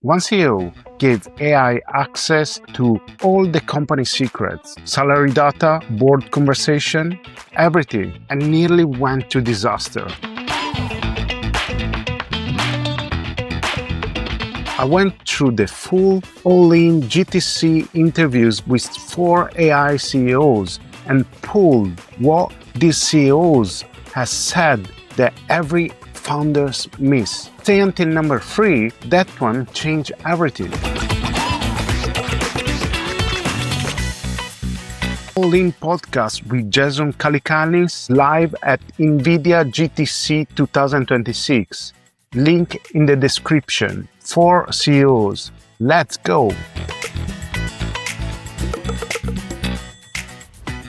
One CEO gave AI access to all the company secrets, salary data, board conversation, everything, and nearly went to disaster. I went through the full all-in GTC interviews with 4 AI CEOs and pulled what these CEOs have said that every founders miss. Stay until number 3, that one changed everything. All-in podcast with Jason Calacanis live at Nvidia GTC 2026. Link in the description. 4 CEOs. Let's go!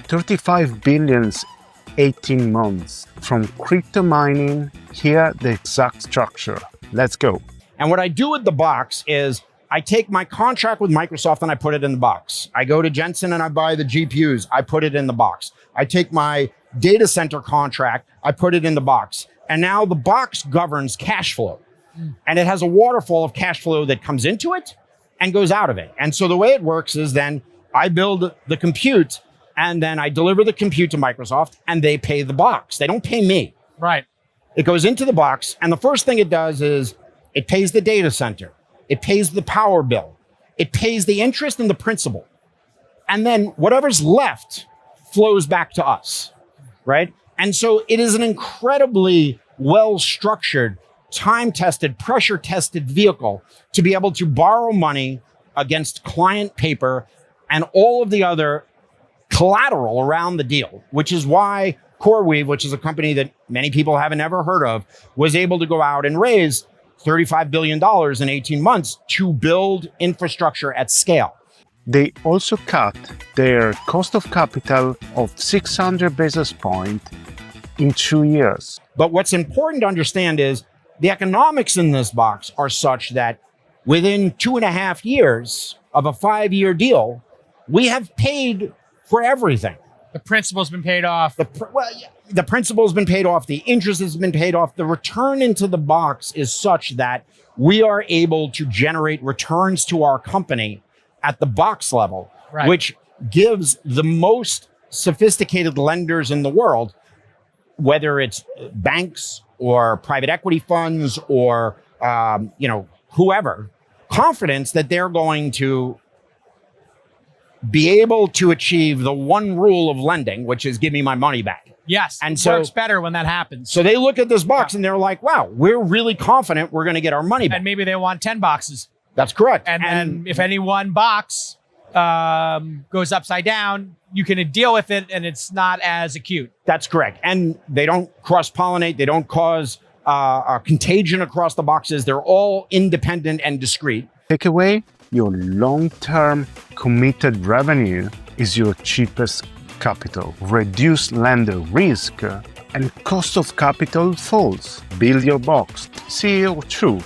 35 billions 18 months. From crypto mining, here the exact structure. Let's go. And what I do with the box is I take my contract with Microsoft and I put it in the box. I go to Jensen and I buy the GPUs. I put it in the box. I take my data center contract. I put it in the box. And now the box governs cash flow. And it has a waterfall of cash flow that comes into it and goes out of it. And so the way it works is then I build the compute and then I deliver the compute to Microsoft and they pay the box. They don't pay me. Right. It goes into the box. And the first thing it does is it pays the data center. It pays the power bill. It pays the interest and the principal. And then whatever's left flows back to us. Right. And so it is an incredibly well-structured, time-tested, pressure-tested vehicle to be able to borrow money against client paper and all of the other collateral around the deal, which is why CoreWeave, which is a company that many people haven't ever heard of, was able to go out and raise $35 billion in 18 months to build infrastructure at scale. They also cut their cost of capital of 600 basis points in 2 years. But what's important to understand is the economics in this box are such that within 2.5 years of a 5-year deal, we have paid for everything. The principal's been paid off. The principal's been paid off. The interest has been paid off. The return into the box is such that we are able to generate returns to our company at the box level, right, which gives the most sophisticated lenders in the world, whether it's banks or private equity funds or whoever, confidence that they're going to be able to achieve the one rule of lending, which is give me my money back. Yes, and it works better when that happens. So they look at this box and they're like, wow, we're really confident we're going to get our money back. And maybe they want 10 boxes. That's correct. And then if any one box goes upside down, you can deal with it and it's not as acute. That's correct. And they don't cross-pollinate. They don't cause a contagion across the boxes. They're all independent and discrete. Take away your long-term committed revenue is your cheapest capital. Reduce lender risk and cost of capital falls. Build your box. CEO 2.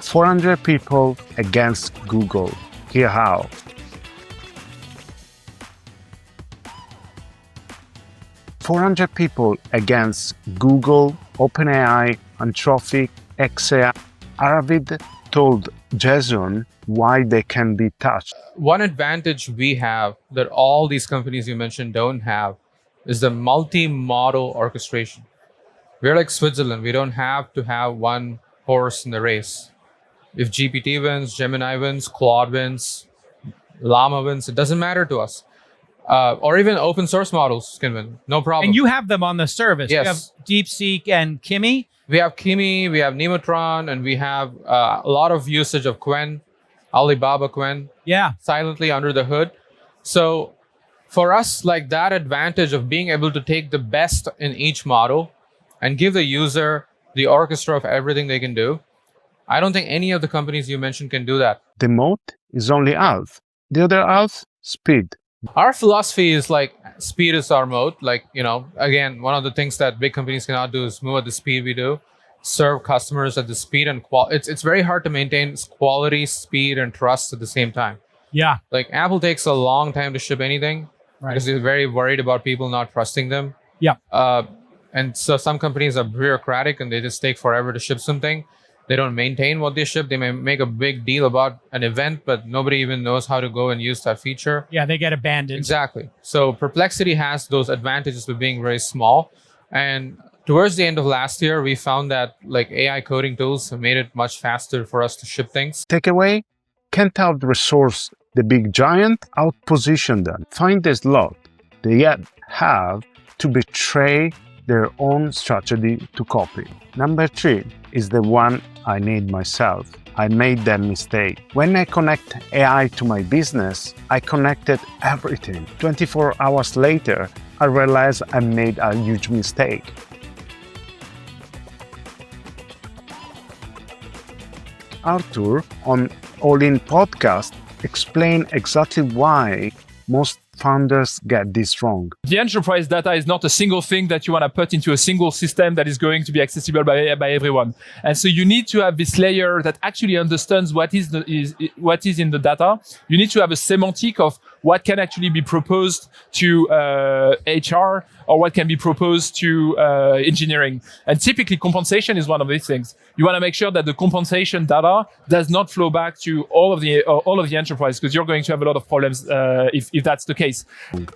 400 people against Google. Here how. $400 people against Google, OpenAI, Anthropic, XAI. Aravind told Jason why they can be touched. One advantage we have that all these companies you mentioned don't have is the multi-model orchestration. We're like Switzerland. We don't have to have one horse in the race. If GPT wins, Gemini wins, Claude wins, Llama wins, it doesn't matter to us. Or even open source models can win, no problem. And you have them on the service. Yes. You have DeepSeek and Kimi. We have Kimi, we have Nemotron, and we have a lot of usage of Qwen, Alibaba Qwen, silently under the hood. So for us, like that advantage of being able to take the best in each model and give the user the orchestra of everything they can do, I don't think any of the companies you mentioned can do that. The moat is only half. The other half, speed. Our philosophy is like speed is our moat. Like, again, one of the things that big companies cannot do is move at the speed we do, serve customers at the speed and quality. It's very hard to maintain quality, speed, and trust at the same time. Yeah. Like Apple takes a long time to ship anything because they're very worried about people not trusting them. Yeah. And so some companies are bureaucratic and they just take forever to ship something. They don't maintain what they ship. They may make a big deal about an event, but nobody even knows how to go and use that feature. Yeah, they get abandoned. Exactly. So Perplexity has those advantages of being very small. And towards the end of last year, we found that like AI coding tools have made it much faster for us to ship things. Takeaway: can't outresource the big giant, outposition them. Find the slot they yet have to betray their own strategy to copy. Number 3 is the one I need myself. I made that mistake. When I connect AI to my business, I connected everything. 24 hours later, I realized I made a huge mistake. Arthur, on All In podcast, explained exactly why most founders get this wrong. The enterprise data is not a single thing that you want to put into a single system that is going to be accessible by everyone. And so you need to have this layer that actually understands what is in the data. You need to have a semantic of what can actually be proposed to HR or what can be proposed to engineering. And typically compensation is one of these things. You want to make sure that the compensation data does not flow back to all of the enterprise, because you're going to have a lot of problems if that's the case.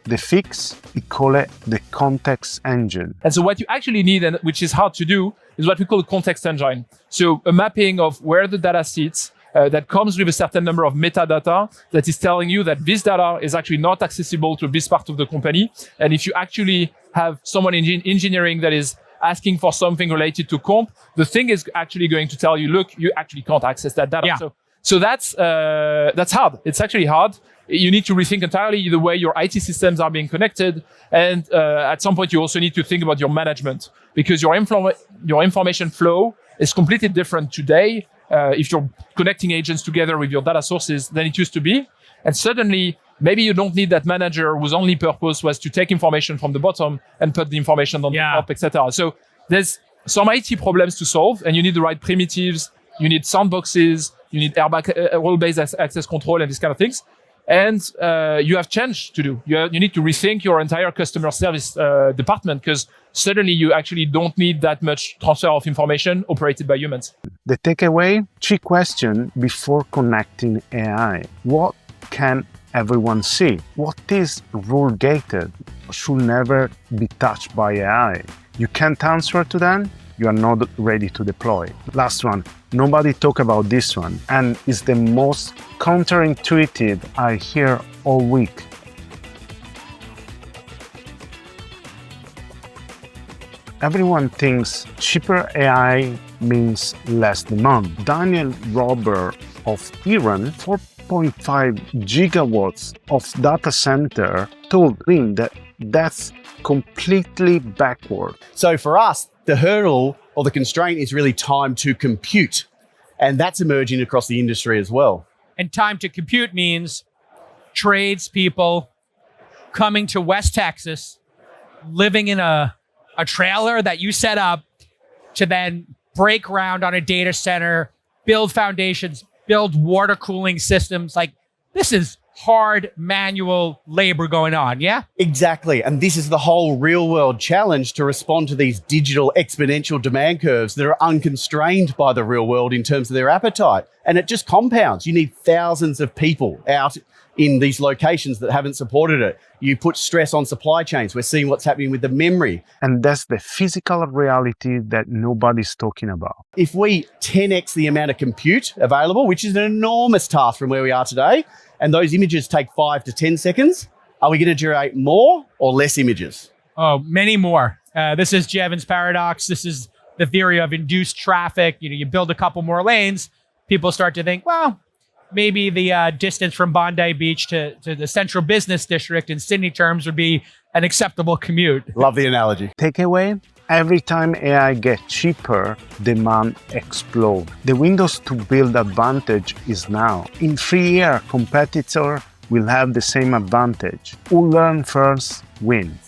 The fix, we call it the context engine. And so what you actually need, and which is hard to do, is what we call a context engine. So a mapping of where the data sits, that comes with a certain number of metadata that is telling you that this data is actually not accessible to this part of the company. And if you actually have someone in engineering that is asking for something related to comp, the thing is actually going to tell you, look, you actually can't access that data. Yeah. So that's hard. It's actually hard. You need to rethink entirely the way your IT systems are being connected. And at some point, you also need to think about your management, because your information flow is completely different today if you're connecting agents together with your data sources than it used to be. And suddenly, maybe you don't need that manager whose only purpose was to take information from the bottom and put the information on the top, etc. So there's some IT problems to solve, and you need the right primitives, you need sandboxes, you need role-based access control and these kind of things. And you have change to do. You need to rethink your entire customer service department, because suddenly you actually don't need that much transfer of information operated by humans. The takeaway: key question before connecting AI. What can everyone see? What is rule-gated? Should never be touched by AI? You can't answer to them, you are not ready to deploy. Last one, nobody talk about this one, and is the most counterintuitive I hear all week. Everyone thinks cheaper AI means less demand. Daniel Roberts of IREN, 4.5 gigawatts of data center, told me that that's completely backward. So for us, the hurdle or the constraint is really time to compute. And that's emerging across the industry as well. And time to compute means tradespeople coming to West Texas, living in a trailer that you set up to then break ground on a data center, build foundations, build water cooling systems. Like, this is hard manual labor going on, yeah? Exactly. And this is the whole real world challenge to respond to these digital exponential demand curves that are unconstrained by the real world in terms of their appetite. And it just compounds. You need thousands of people out in these locations that haven't supported it. You put stress on supply chains. We're seeing what's happening with the memory. And that's the physical reality that nobody's talking about. If we 10x the amount of compute available, which is an enormous task from where we are today, and those images take 5 to 10 seconds, are we going to generate more or less images? Oh, many more. This is Jevons paradox. This is the theory of induced traffic. You build a couple more lanes, people start to think, well, maybe the distance from Bondi Beach to the central business district in Sydney terms would be an acceptable commute. Love the analogy. Takeaway: every time AI gets cheaper, demand explodes. The windows to build advantage is now. In 3 years, competitor will have the same advantage. Who learn first wins.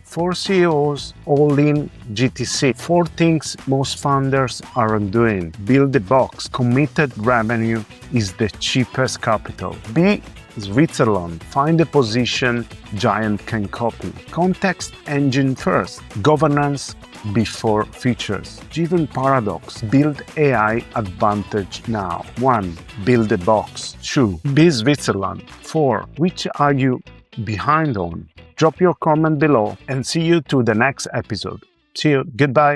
For CEOs, all in GTC. 4 things most founders aren't doing. Build the box. Committed revenue is the cheapest capital. Be Switzerland. Find a position giant can copy. Context engine first. Governance before features. Given paradox. Build AI advantage now. 1. Build a box. 2. Be Switzerland. 4. Which are you behind on? Drop your comment below and see you to the next episode. See you. Goodbye.